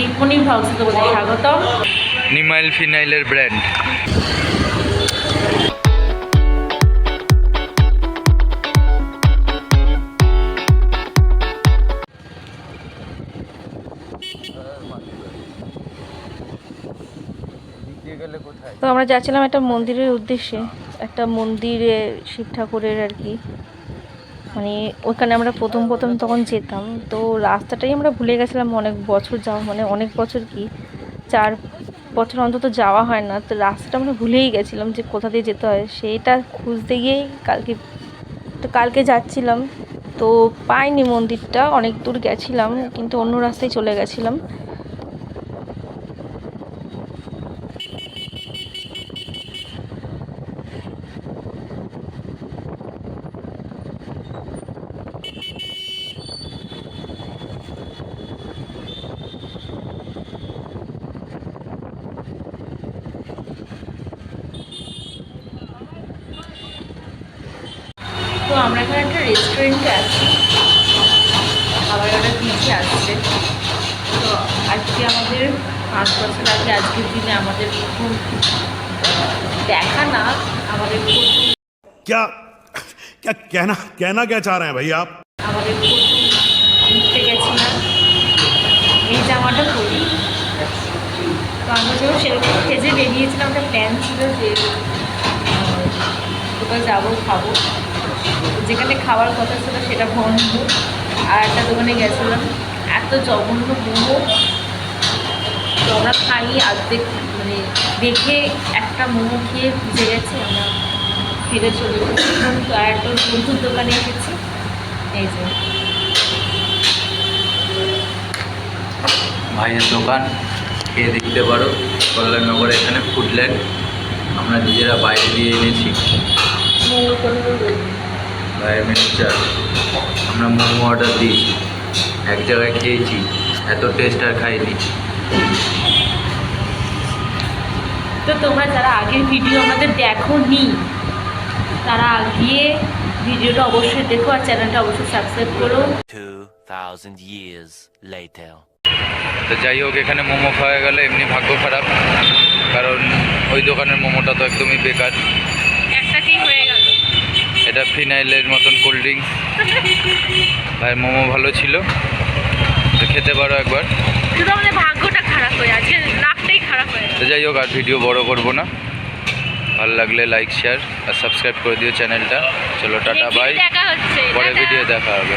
দীপমণি ভ্লগসে তোমাদের স্বাগতম। নিমাইল ফিনাইলের ব্র্যান্ড। তো আমরা যাচ্ছিলাম একটা মন্দিরের উদ্দেশ্যে, একটা মন্দিরে শিব ঠাকুরের আর কি, মানে ওখানে আমরা প্রথম তখন যেতাম, তো রাস্তাটাই আমরা ভুলে গেছিলাম। অনেক বছর যাওয়া, মানে অনেক বছর কি 4 বছর অন্তত যাওয়া হয় না, তো রাস্তাটা আমরা ভুলেই গেছিলাম যে কোথা দিয়ে যেতে হয়। সেইটা খুঁজতে গিয়েই কালকে যাচ্ছিলাম, তো পাইনি মন্দিরটা, অনেক দূর গেছিলাম কিন্তু অন্য রাস্তায় চলে গেছিলাম। তো আমরা এখানে একটা রেস্টুরেন্টে আছি, খাবার অর্ডার দিয়েছি আসছে। তো আজকে আমাদের 5 বছর আগে আজকের দিনে আমাদের প্রথম দেখা না, আমাদের क्या क्या कहना कहना क्या चाह रहे हैं भाई आप? আমাদের ঘুরতে গেছিলাম, এই জামাটা পরি। তো আমরা যখন সেরকম খেজে বেরিয়েছিলাম, একটা প্ল্যান ছিল যে কোথাও যাবো, খাবো। যেখানে খাওয়ার কথা ছিল সেটা বন্ধ, আর একটা দোকানে গেছিলাম, এত জঘন্য মোমো। তো আমরা খাইনি, অর্ধেক মানে দেখে একটা মোমো খেয়ে বুঝে গেছি, আমরা ফিরে চলে গেছি। তো আর একটা বন্ধুর দোকানে এসেছি, এই যে ভাইয়ের দোকান, খেয়ে দেখতে পারো। কল্যাণনগরে এখানে ফুডল্যান্ড, আমরা নিজেরা বাইরে দিয়ে এনেছি। মোমোর কোনো ভাইয়ের মেনু চার্ট, আমরা মোমো অর্ডার দিয়েছি, এক জায়গায় খেয়েছি, এত টেস্ট আর খাইনি। তো তোমরা যারা আগের ভিডিও আমাদের দেখোনি, তারা গিয়ে ভিডিওটা অবশ্যই দেখো আর চ্যানেলটা অবশ্যই সাবস্ক্রাইব করো। 2000 years later. তো যাই হোক, এখানে মোমো খাওয়া গেল এমনি ভাগ্য খারাপ, কারণ ওই দোকানের মোমোটা তো একদমই বেকার। একটাতেই হয়ে গেল। এটা ফিনাইলের মতন কোল্ড ড্রিঙ্কস। ভাইয়ের মোমো ভালো ছিল, তো খেতে পারো একবার। শুধু আমাদের ভাগ্যটা খারাপ হয়ে আছে, লাভটাই খারাপ হয়ে গেল। তো যাই হোক, আর ভিডিও বড় করবো না, ভালো লাগলে লাইক শেয়ার আর সাবস্ক্রাইব করে দিও চ্যানেলটা। চলো টাটা, বাই, দেখা হচ্ছে, পরে টাটা। ভিডিও দেখা হবে।